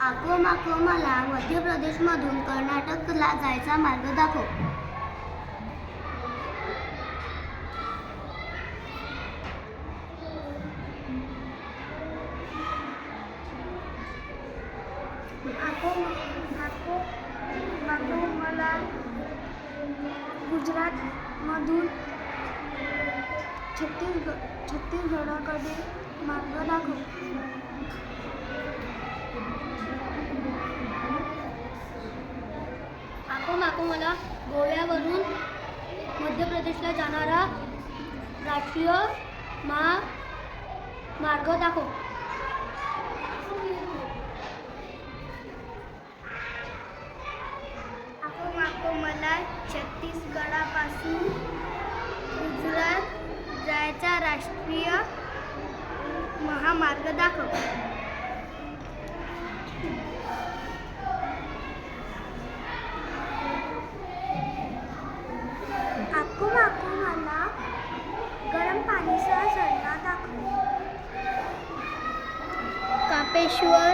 माको मला मध्य प्रदेशमधून कर्नाटकला जायचा मार्ग दाखव. माको मला गुजरातमधून छत्तीसगडकडे मार्ग दाखव. माको मला गोव्यावरून मध्य प्रदेशला जाणारा राष्ट्रीय मार्ग दाखव. माको मला छत्तीसगडापासून गुजरात जायचा राष्ट्रीय महामार्ग दाखव. माको मला गरम पाणीचा झरना दाखव. कापेश्वर,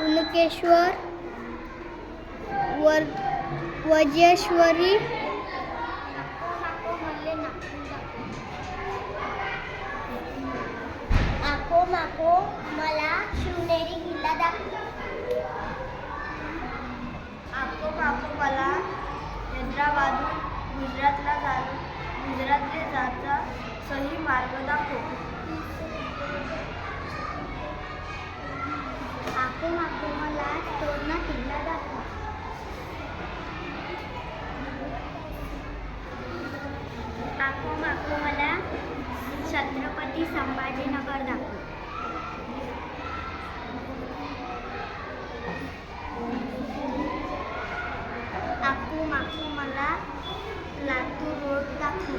उनकेश्वर, वज्रेश्वरी. माको मला शिवनेरी किल्ला दाखव. माको मला हैदराबादहून गुजरातला जायचा सही मार्ग दाखव. माको मला तोरणा किल्ला दाखव. माको मला छत्रपती संभाजीनगर दाखव. माको मला लातूर रोड दाखव.